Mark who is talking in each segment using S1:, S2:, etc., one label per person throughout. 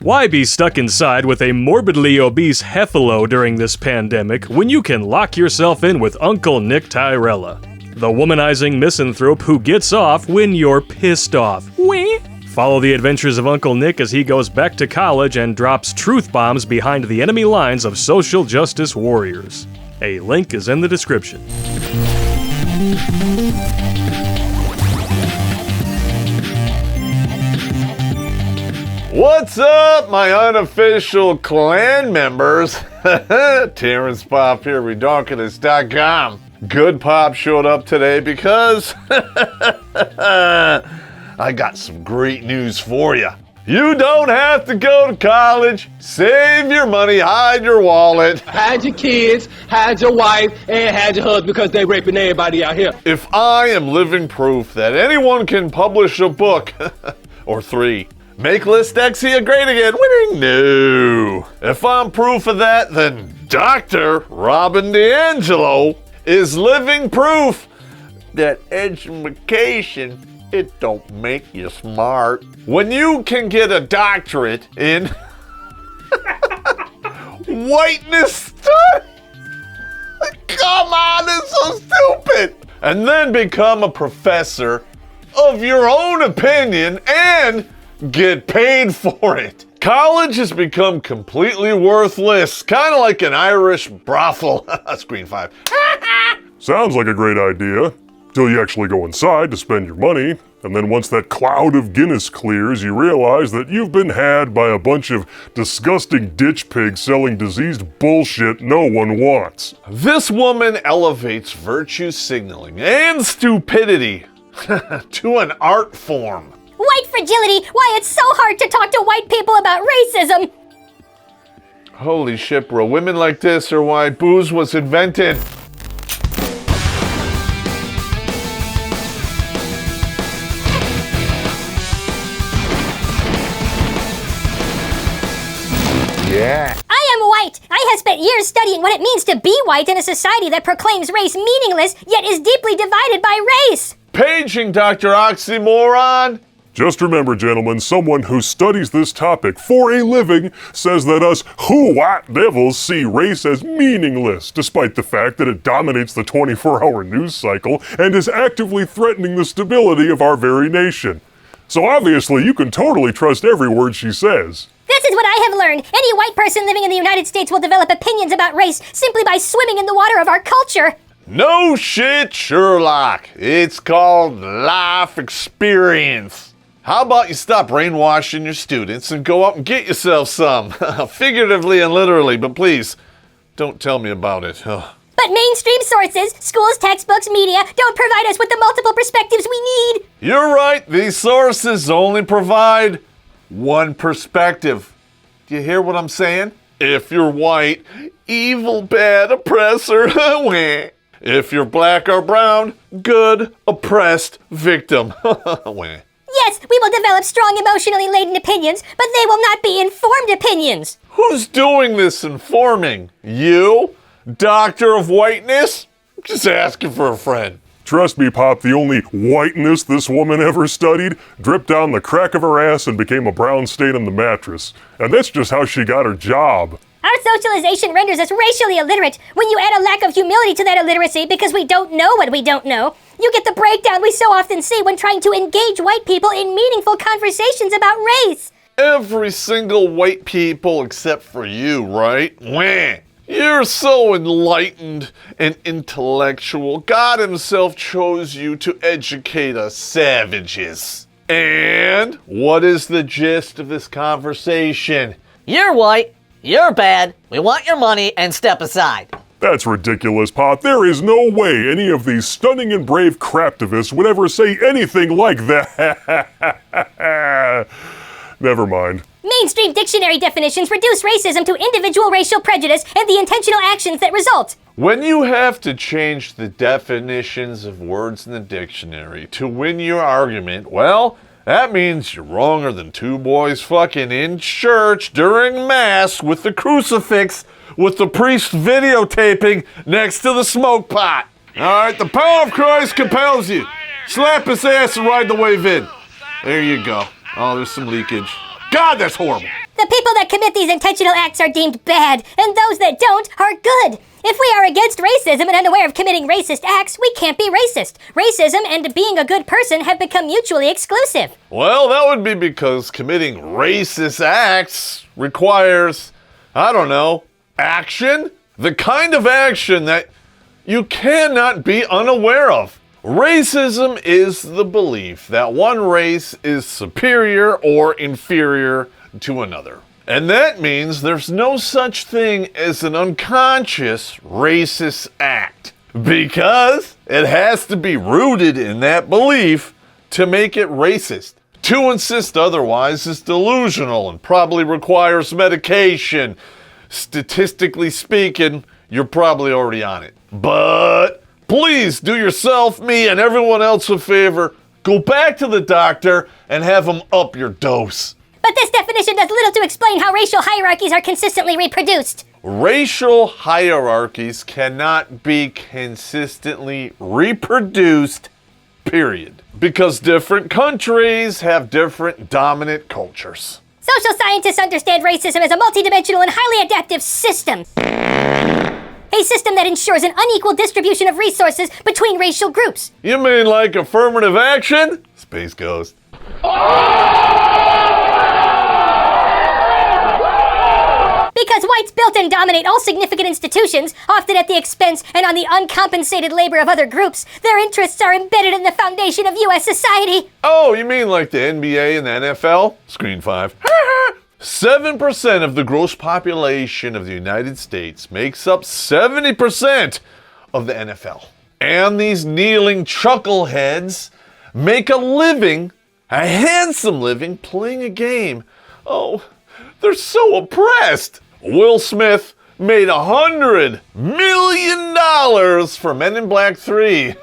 S1: Why be stuck inside with a morbidly obese Heffalo during this pandemic when you can lock yourself in with Uncle Nick Tyrella, the womanizing misanthrope who gets off when you're pissed off? Wee? Follow the adventures of Uncle Nick as he goes back to college and drops truth bombs behind the enemy lines of social justice warriors. A link is in the description.
S2: What's up, my unofficial clan members? Terrence Popp here, Redonkulas.com. Good Pop showed up today because I got some great news for you. You don't have to go to college. Save your money, hide your wallet.
S3: Hide your kids, hide your wife, and hide your husband because they raping everybody out here.
S2: If I am living proof that anyone can publish a book, or 3, make Listexia great again, winning? No. If I'm proof of that, then Dr. Robin DiAngelo is living proof that education, it don't make you smart. When you can get a doctorate in whiteness study, come on, it's so stupid. And then become a professor of your own opinion and get paid for it. College has become completely worthless, kind of like an Irish brothel. Screen 5.
S4: Sounds like a great idea, till you actually go inside to spend your money, and then once that cloud of Guinness clears, you realize that you've been had by a bunch of disgusting ditch pigs selling diseased bullshit no one wants.
S2: This woman elevates virtue signaling and stupidity to an art form.
S5: White fragility, why it's so hard to talk to white people about racism.
S2: Holy shit, bro. Women like this are why booze was invented. Yeah.
S5: I am white. I have spent years studying what it means to be white in a society that proclaims race meaningless, yet is deeply divided by race.
S2: Paging Dr. Oxymoron.
S4: Just remember, gentlemen, someone who studies this topic for a living says that us white devils see race as meaningless, despite the fact that it dominates the 24-hour news cycle and is actively threatening the stability of our very nation. So obviously, you can totally trust every word she says.
S5: This is what I have learned. Any white person living in the United States will develop opinions about race simply by swimming in the water of our culture.
S2: No shit, Sherlock. It's called life experience. How about you stop brainwashing your students and go out and get yourself some? Figuratively and literally, but please, don't tell me about it.
S5: But mainstream sources, schools, textbooks, media, don't provide us with the multiple perspectives we need.
S2: You're right, these sources only provide one perspective. Do you hear what I'm saying? If you're white, evil, bad, oppressor. If you're black or brown, good, oppressed, victim.
S5: Yes, we will develop strong emotionally laden opinions, but they will not be informed opinions.
S2: Who's doing this informing? You? Doctor of Whiteness? Just asking for a friend.
S4: Trust me, Pop, the only whiteness this woman ever studied dripped down the crack of her ass and became a brown stain on the mattress. And that's just how she got her job.
S5: Our socialization renders us racially illiterate. When you add a lack of humility to that illiteracy because we don't know what we don't know, you get the breakdown we so often see when trying to engage white people in meaningful conversations about race.
S2: Every single white people except for you, right? Wah. You're so enlightened and intellectual. God himself chose you to educate us savages. And what is the gist of this conversation?
S6: You're white, you're bad, we want your money, and step aside.
S4: That's ridiculous, Pop. There is no way any of these stunning and brave craptivists would ever say anything like that. Never mind.
S5: Mainstream dictionary definitions reduce racism to individual racial prejudice and the intentional actions that result.
S2: When you have to change the definitions of words in the dictionary to win your argument, well, that means you're wronger than two boys fucking in church during Mass with the crucifix with the priest videotaping next to the smoke pot. Alright, the power of Christ compels you. Slap his ass and ride the wave in. There you go. Oh, there's some leakage. God, that's horrible.
S5: The people that commit these intentional acts are deemed bad, and those that don't are good. If we are against racism and unaware of committing racist acts, we can't be racist. Racism and being a good person have become mutually exclusive.
S2: Well, that would be because committing racist acts requires, I don't know, action? The kind of action that you cannot be unaware of. Racism is the belief that one race is superior or inferior to another. And that means there's no such thing as an unconscious racist act, because it has to be rooted in that belief to make it racist. To insist otherwise is delusional and probably requires medication. Statistically speaking, you're probably already on it. But please do yourself, me, and everyone else a favor. Go back to the doctor and have them up your dose.
S5: But this definition does little to explain how racial hierarchies are consistently reproduced.
S2: Racial hierarchies cannot be consistently reproduced, period. Because different countries have different dominant cultures.
S5: Social scientists understand racism as a multidimensional and highly adaptive system. A system that ensures an unequal distribution of resources between racial groups.
S2: You mean like affirmative action? Space Ghost.
S5: Because whites built and dominate all significant institutions, often at the expense and on the uncompensated labor of other groups, their interests are embedded in the foundation of U.S. society.
S2: Oh, you mean like the NBA and the NFL? Screen 5. 7% of the gross population of the United States makes up 70% of the NFL. And these kneeling chuckleheads make a living, a handsome living, playing a game. Oh, they're so oppressed. Will Smith made $100 million for Men in Black 3.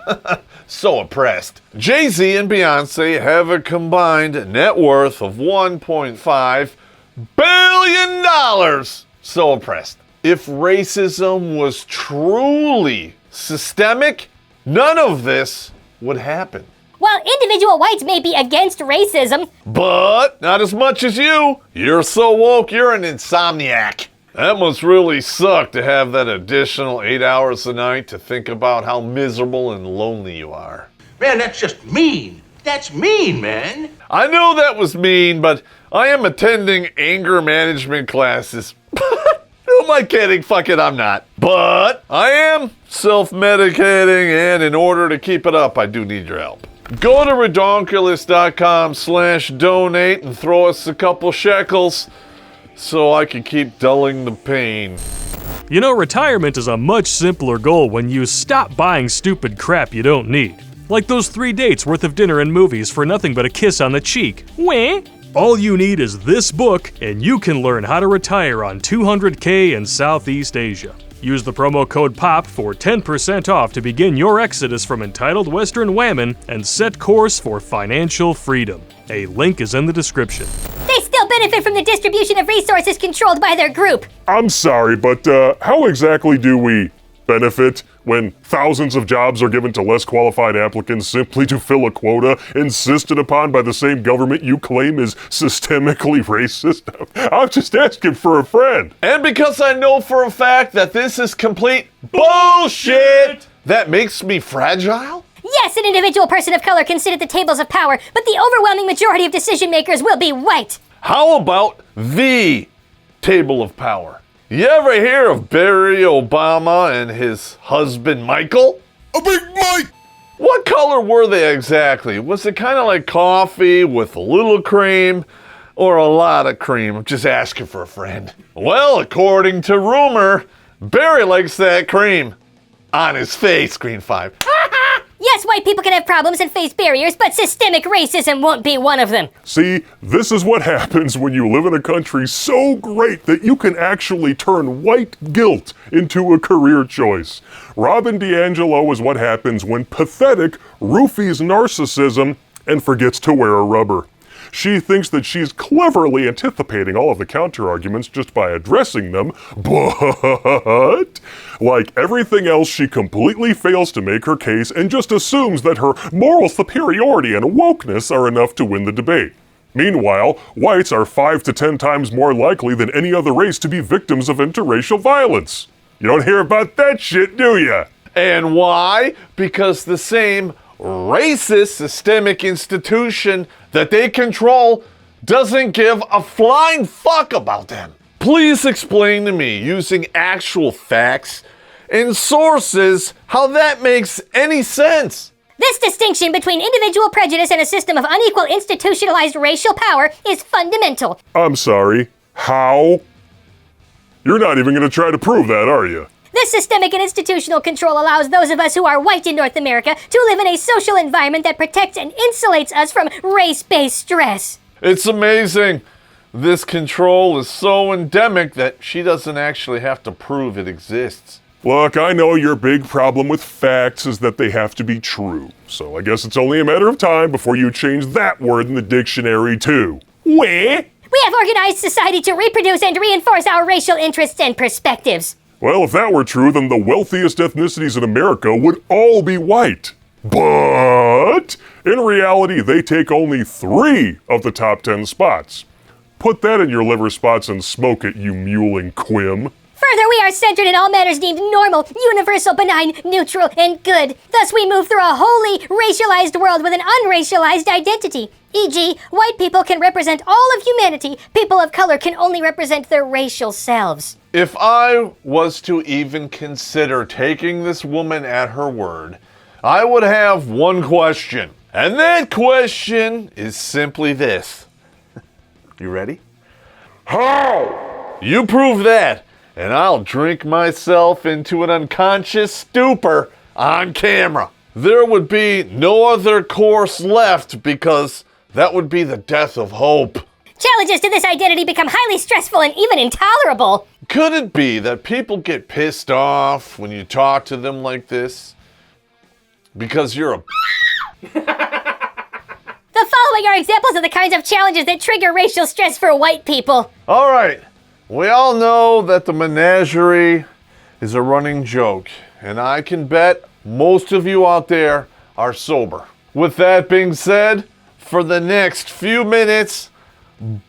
S2: So oppressed. Jay-Z and Beyonce have a combined net worth of $1.5 billion. So oppressed. If racism was truly systemic, none of this would happen.
S5: While individual whites may be against racism,
S2: but not as much as you. You're so woke, you're an insomniac. That must really suck to have that additional 8 hours a night to think about how miserable and lonely you are.
S7: Man, that's just mean. That's mean, man.
S2: I know that was mean, but I am attending anger management classes. Who am I kidding? Fuck it, I'm not. But I am self-medicating, and in order to keep it up, I do need your help. Go to redonkulas.com/donate and throw us a couple shekels so I can keep dulling the pain.
S1: You know, retirement is a much simpler goal when you stop buying stupid crap you don't need. Like those 3 dates worth of dinner and movies for nothing but a kiss on the cheek. Wah! All you need is this book, and you can learn how to retire on $200K in Southeast Asia. Use the promo code POP for 10% off to begin your exodus from entitled Western whammon and set course for financial freedom. A link is in the description.
S5: they still benefit from the distribution of resources controlled by their group.
S4: I'm sorry, but how exactly do we benefit when thousands of jobs are given to less qualified applicants simply to fill a quota insisted upon by the same government you claim is systemically racist? I'm just asking for a friend.
S2: And because I know for a fact that this is complete bullshit, that makes me fragile?
S5: Yes, an individual person of color can sit at the tables of power, but the overwhelming majority of decision makers will be white.
S2: How about the table of power? You ever hear of Barry Obama and his husband Michael?
S4: A big Mike!
S2: What color were they exactly? Was it kind of like coffee with a little cream or a lot of cream? I'm just asking for a friend. Well, according to rumor, Barry likes that cream on his face, Screen 5.
S5: Yes, white people can have problems and face barriers, but systemic racism won't be one of them.
S4: See, this is what happens when you live in a country so great that you can actually turn white guilt into a career choice. Robin DiAngelo is what happens when pathetic roofies narcissism and forgets to wear a rubber. She thinks that she's cleverly anticipating all of the counter-arguments just by addressing them, but like everything else, she completely fails to make her case and just assumes that her moral superiority and wokeness are enough to win the debate. Meanwhile, whites are 5 to 10 times more likely than any other race to be victims of interracial violence. You don't hear about that shit, do ya?
S2: And why? Because the same racist systemic institution that they control doesn't give a flying fuck about them. Please explain to me, using actual facts and sources, how that makes any sense.
S5: This distinction between individual prejudice and a system of unequal institutionalized racial power is fundamental.
S4: I'm sorry, how? You're not even gonna try to prove that, are you?
S5: This systemic and institutional control allows those of us who are white in North America to live in a social environment that protects and insulates us from race-based stress.
S2: It's amazing. This control is so endemic that she doesn't actually have to prove it exists.
S4: Look, I know your big problem with facts is that they have to be true, so I guess it's only a matter of time before you change that word in the dictionary too. Where?
S5: We have organized society to reproduce and reinforce our racial interests and perspectives.
S4: Well, if that were true, then the wealthiest ethnicities in America would all be white. But in reality, they take only 3 of the top 10 spots. Put that in your liver spots and smoke it, you mewling quim.
S5: Further, we are centered in all matters deemed normal, universal, benign, neutral, and good. Thus, we move through a wholly racialized world with an unracialized identity. E.g., white people can represent all of humanity. People of color can only represent their racial selves.
S2: If I was to even consider taking this woman at her word, I would have one question. And that question is simply this. You ready? How? You prove that, and I'll drink myself into an unconscious stupor on camera. There would be no other course left because that would be the death of hope.
S5: Challenges to this identity become highly stressful and even intolerable.
S2: Could it be that people get pissed off when you talk to them like this? Because you're a
S5: The following are examples of the kinds of challenges that trigger racial stress for white people.
S2: All right, we all know that the menagerie is a running joke, and I can bet most of you out there are sober. With that being said, for the next few minutes,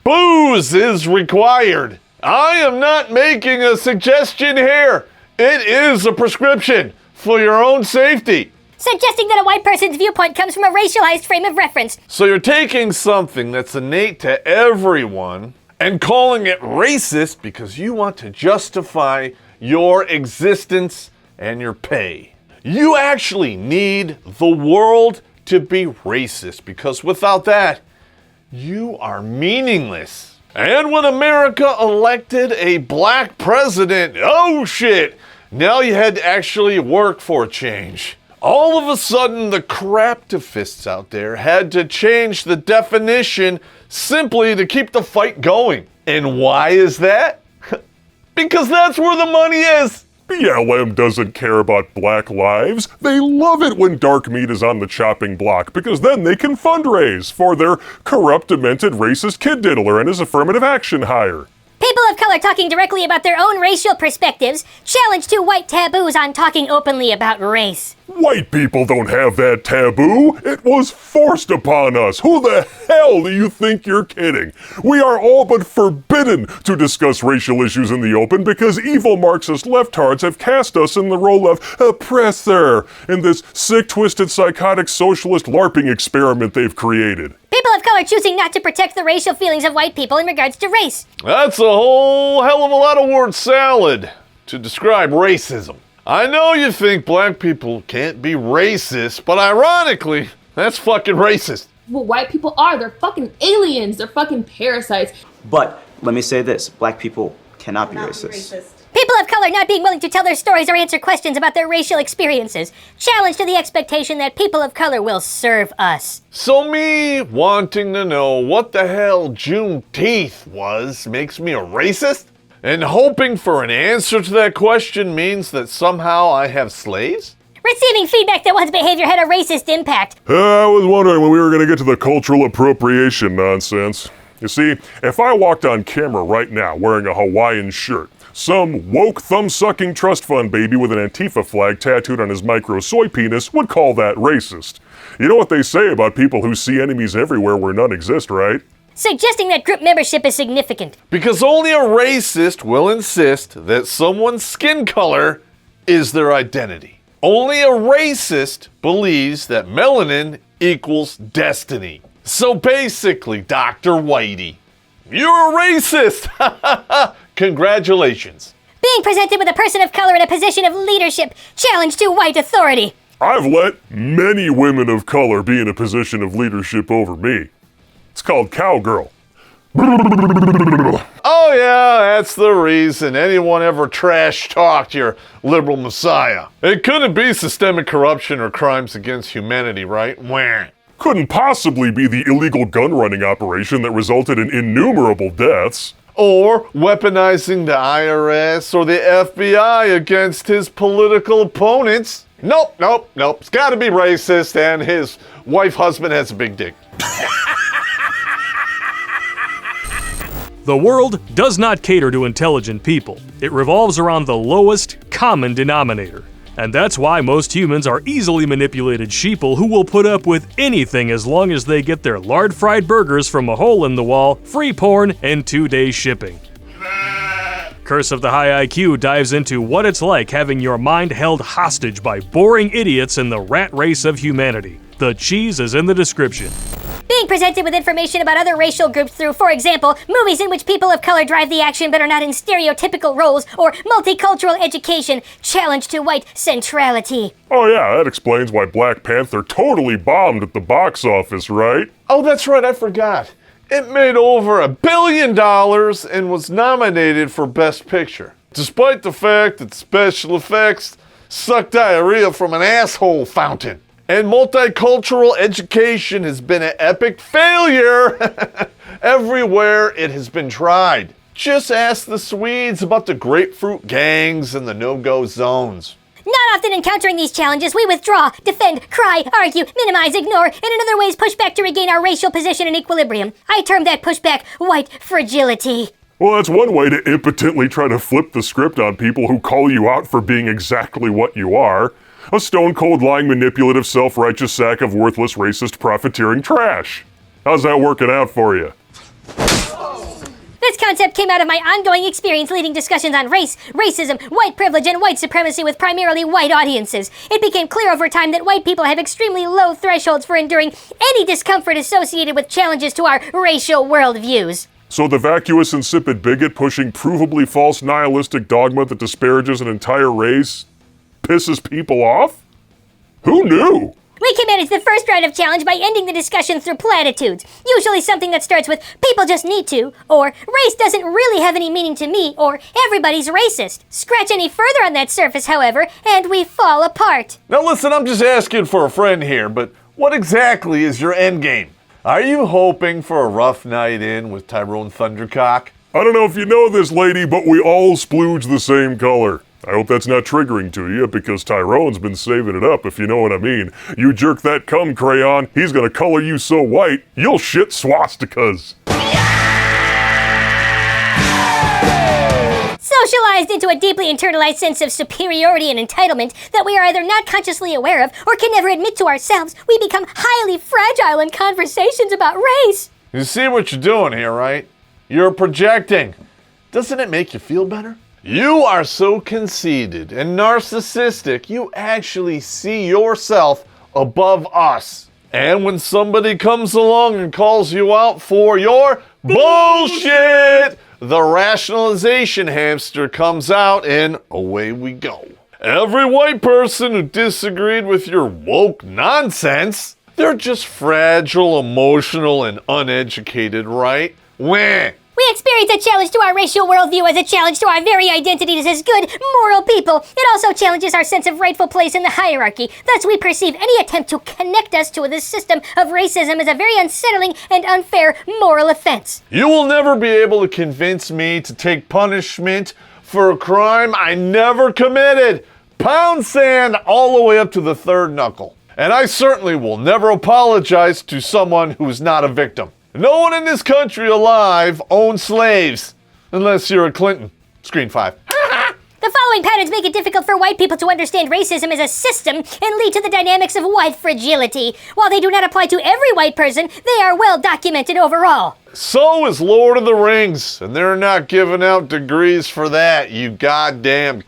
S2: booze is required. I am not making a suggestion here. It is a prescription for your own safety.
S5: Suggesting that a white person's viewpoint comes from a racialized frame of reference.
S2: So you're taking something that's innate to everyone and calling it racist because you want to justify your existence and your pay. You actually need the world to be racist because without that, you are meaningless. And when America elected a black president, oh shit, now you had to actually work for a change. All of a sudden, the craptifists out there had to change the definition simply to keep the fight going. And why is that? Because that's where the money is.
S4: BLM doesn't care about black lives. They love it when dark meat is on the chopping block because then they can fundraise for their corrupt, demented, racist kid diddler and his affirmative action hire.
S5: People of color talking directly about their own racial perspectives challenge two white taboos on talking openly about race.
S4: White people don't have that taboo. It was forced upon us. Who the hell do you think you're kidding? We are all but forbidden to discuss racial issues in the open because evil Marxist leftards have cast us in the role of oppressor in this sick, twisted, psychotic socialist LARPing experiment they've created.
S5: People of color choosing not to protect the racial feelings of white people in regards to race.
S2: That's a whole hell of a lot of word salad to describe racism. I know you think black people can't be racist, but ironically, that's fucking racist.
S8: What white people are, they're fucking aliens, they're fucking parasites.
S9: But let me say this, black people cannot be racist.
S5: People of color not being willing to tell their stories or answer questions about their racial experiences. Challenge to the expectation that people of color will serve us.
S2: So me wanting to know what the hell Juneteenth was makes me a racist? And hoping for an answer to that question means that somehow I have slaves?
S5: Receiving feedback that one's behavior had a racist impact.
S4: I was wondering when we were going to get to the cultural appropriation nonsense. You see, if I walked on camera right now wearing a Hawaiian shirt, some woke thumb-sucking trust fund baby with an Antifa flag tattooed on his micro soy penis would call that racist. You know what they say about people who see enemies everywhere where none exist, right?
S5: suggesting that group membership is significant.
S2: Because only a racist will insist that someone's skin color is their identity. Only a racist believes that melanin equals destiny. So basically, Dr. Whitey, you're a racist! Congratulations.
S5: Being presented with a person of color in a position of leadership, challenge to white authority.
S4: I've let many women of color be in a position of leadership over me. It's called cowgirl.
S2: Oh yeah, that's the reason anyone ever trash-talked your liberal messiah. It couldn't be systemic corruption or crimes against humanity, right? Wah.
S4: Couldn't possibly be the illegal gun-running operation that resulted in innumerable deaths.
S2: Or weaponizing the IRS or the FBI against his political opponents. Nope. It's gotta be racist, and his husband has a big dick.
S1: The world does not cater to intelligent people. It revolves around the lowest common denominator. And that's why most humans are easily manipulated sheeple who will put up with anything as long as they get their lard-fried burgers from a hole in the wall, free porn, and 2-day shipping. Curse of the High IQ dives into what it's like having your mind held hostage by boring idiots in the rat race of humanity. The cheese is in the description.
S5: Being presented with information about other racial groups through, for example, movies in which people of color drive the action but are not in stereotypical roles, or multicultural education, challenge to white centrality.
S4: Oh yeah, that explains why Black Panther totally bombed at the box office, right?
S2: Oh, that's right, I forgot. It made over $1 billion and was nominated for Best Picture, despite the fact that special effects sucked diarrhea from an asshole fountain. And multicultural education has been an epic failure everywhere it has been tried. Just ask the Swedes about the grapefruit gangs and the no-go zones.
S5: Not often encountering these challenges, we withdraw, defend, cry, argue, minimize, ignore, and in other ways push back to regain our racial position and equilibrium. I term that pushback white fragility.
S4: Well, that's one way to impotently try to flip the script on people who call you out for being exactly what you are. A stone-cold, lying, manipulative, self-righteous sack of worthless, racist, profiteering trash. How's that working out for you?
S5: This concept came out of my ongoing experience leading discussions on race, racism, white privilege, and white supremacy with primarily white audiences. It became clear over time that white people have extremely low thresholds for enduring any discomfort associated with challenges to our racial worldviews.
S4: So the vacuous, insipid bigot pushing provably false nihilistic dogma that disparages an entire race pisses people off? Who knew?
S5: We can manage the first round of challenge by ending the discussion through platitudes, usually something that starts with, people just need to, or race doesn't really have any meaning to me, or everybody's racist. Scratch any further on that surface, however, and we fall apart.
S2: Now listen, I'm just asking for a friend here, but what exactly is your end game? Are you hoping for a rough night in with Tyrone Thundercock?
S4: I don't know if you know this, lady, but we all splooge the same color. I hope that's not triggering to you, because Tyrone's been saving it up, if you know what I mean. You jerk that cum crayon, he's gonna color you so white, you'll shit swastikas.
S5: Socialized into a deeply internalized sense of superiority and entitlement that we are either not consciously aware of or can never admit to ourselves, we become highly fragile in conversations about race.
S2: You see what you're doing here, right? You're projecting. Doesn't it make you feel better? You are so conceited and narcissistic, you actually see yourself above us. And when somebody comes along and calls you out for your bullshit, the rationalization hamster comes out and away we go. Every white person who disagreed with your woke nonsense, they're just fragile, emotional, and uneducated, right? Wah!
S5: We experience a challenge to our racial worldview as a challenge to our very identities as good, moral people. It also challenges our sense of rightful place in the hierarchy. Thus, we perceive any attempt to connect us to this system of racism as a very unsettling and unfair moral offense.
S2: You will never be able to convince me to take punishment for a crime I never committed. Pound sand all the way up to the third knuckle. And I certainly will never apologize to someone who is not a victim. No one in this country alive owns slaves, unless you're a Clinton. Screen 5.
S5: The The following patterns make it difficult for white people to understand racism as a system and lead to the dynamics of white fragility. While they do not apply to every white person, they are well documented overall.
S2: So is Lord of the Rings, and they're not giving out degrees for that, you goddamn...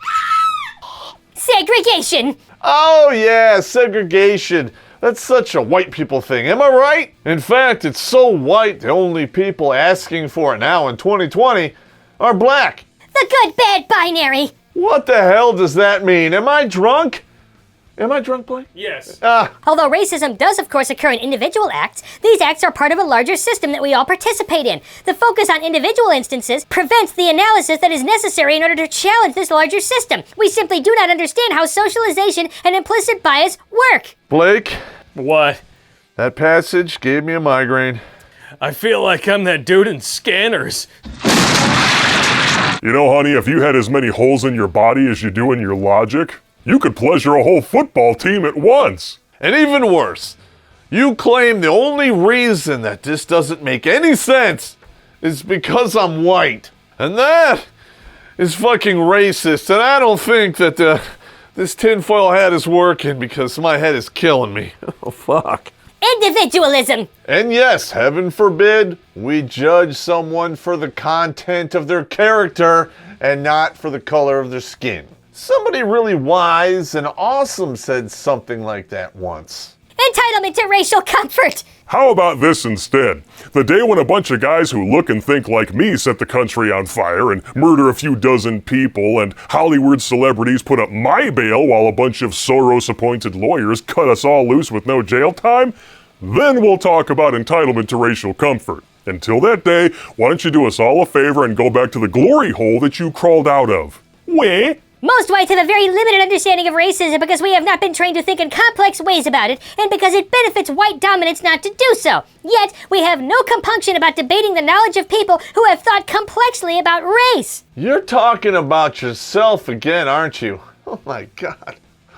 S5: Segregation.
S2: Oh yeah, segregation. That's such a white people thing, am I right? In fact, it's so white, the only people asking for it now in 2020 are black.
S5: The good-bad binary.
S2: What the hell does that mean? Am I drunk? Am I drunk, Blake?
S1: Yes.
S5: Although racism does, of course, occur in individual acts, these acts are part of a larger system that we all participate in. The focus on individual instances prevents the analysis that is necessary in order to challenge this larger system. We simply do not understand how socialization and implicit bias work.
S2: Blake,
S1: What?
S2: that passage gave me a migraine.
S1: I feel like I'm that dude in Scanners.
S4: You know, honey, if you had as many holes in your body as you do in your logic, you could pleasure a whole football team at once.
S2: And even worse, you claim the only reason that this doesn't make any sense is because I'm white. And that is fucking racist. And I don't think that this tinfoil hat is working because my head is killing me. Oh, fuck.
S5: Individualism.
S2: And yes, heaven forbid, we judge someone for the content of their character and not for the color of their skin. Somebody really wise and awesome said something like that once.
S5: Entitlement to racial comfort.
S4: How about this instead? The day when a bunch of guys who look and think like me set the country on fire and murder a few dozen people, and Hollywood celebrities put up my bail while a bunch of Soros-appointed lawyers cut us all loose with no jail time, then we'll talk about entitlement to racial comfort. Until that day, why don't you do us all a favor and go back to the glory hole that you crawled out of? Where?
S5: Most whites have a very limited understanding of racism because we have not been trained to think in complex ways about it, and because it benefits white dominance not to do so. Yet, we have no compunction about debating the knowledge of people who have thought complexly about race.
S2: You're talking about yourself again, aren't you? Oh my God.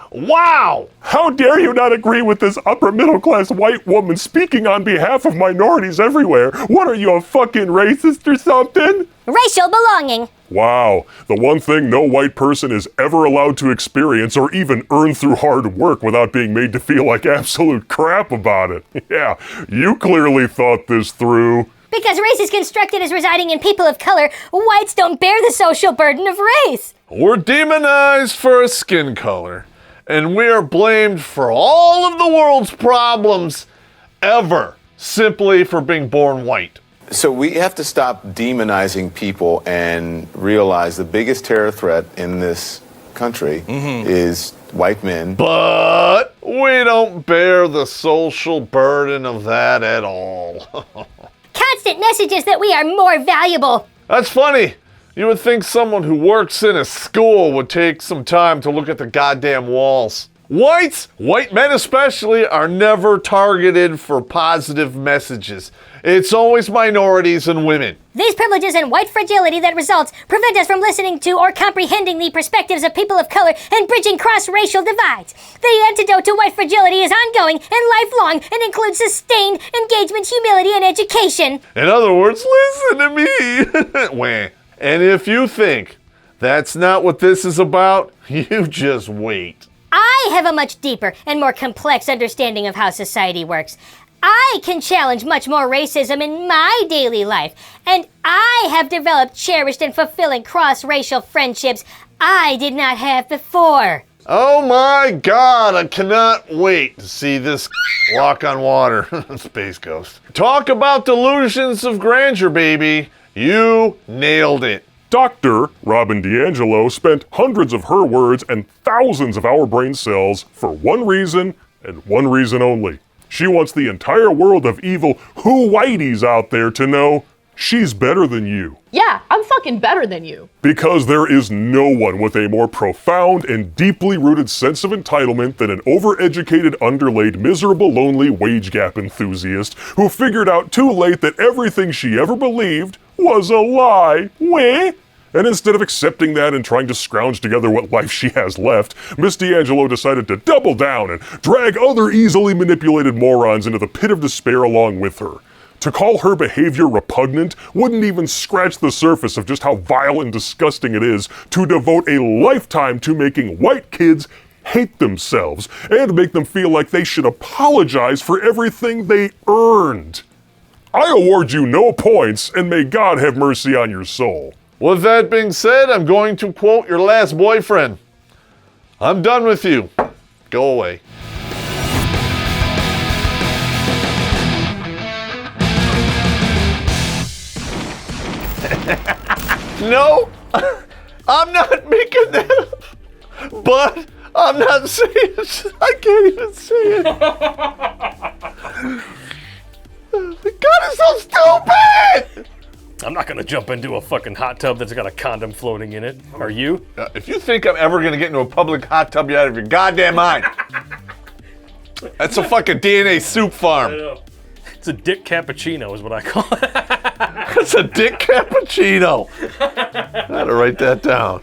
S2: Wow!
S4: How dare you not agree with this upper middle class white woman speaking on behalf of minorities everywhere? What are you, a fucking racist or something?
S5: Racial belonging.
S4: Wow, the one thing no white person is ever allowed to experience or even earn through hard work without being made to feel like absolute crap about it. Yeah, you clearly thought this through.
S5: Because race is constructed as residing in people of color, whites don't bear the social burden of race.
S2: We're demonized for a skin color, and we are blamed for all of the world's problems ever, simply for being born white.
S10: So we have to stop demonizing people and realize the biggest terror threat in this country is white men.
S2: But we don't bear the social burden of that at all.
S5: Constant messages that we are more valuable.
S2: That's funny. You would think someone who works in a school would take some time to look at the goddamn walls. Whites, white men especially, are never targeted for positive messages. It's always minorities and women.
S5: These privileges and white fragility that results prevent us from listening to or comprehending the perspectives of people of color and bridging cross-racial divides. The antidote to white fragility is ongoing and lifelong and includes sustained engagement, humility, and education.
S2: In other words, listen to me. Wah. And if you think that's not what this is about, you just wait.
S5: I have a much deeper and more complex understanding of how society works. I can challenge much more racism in my daily life, and I have developed cherished and fulfilling cross-racial friendships I did not have before.
S2: Oh my God, I cannot wait to see this walk on water. Space Ghost. Talk about delusions of grandeur, baby. You nailed it.
S4: Dr. Robin DiAngelo spent hundreds of her words and thousands of our brain cells for one reason and one reason only. She wants the entire world of evil who-whiteys out there to know she's better than you.
S8: Yeah, I'm fucking better than you.
S4: Because there is no one with a more profound and deeply rooted sense of entitlement than an overeducated, underlaid, miserable, lonely wage gap enthusiast who figured out too late that everything she ever believed was a lie. Weh? And instead of accepting that and trying to scrounge together what life she has left, Miss DiAngelo decided to double down and drag other easily manipulated morons into the pit of despair along with her. To call her behavior repugnant wouldn't even scratch the surface of just how vile and disgusting it is to devote a lifetime to making white kids hate themselves and make them feel like they should apologize for everything they earned. I award you no points, and may God have mercy on your soul.
S2: With that being said, I'm going to quote your last boyfriend. I'm done with you. Go away. No, I'm not making that up. But I'm not saying it. I can't even say it. God, it's so stupid!
S1: I'm not gonna jump into a fucking hot tub that's got a condom floating in it. Are you?
S2: If you think I'm ever gonna get into a public hot tub, you're out of your goddamn mind. That's a fucking DNA soup farm.
S1: I know. It's a dick cappuccino is what I call it.
S2: That's a dick cappuccino. I had to write that down.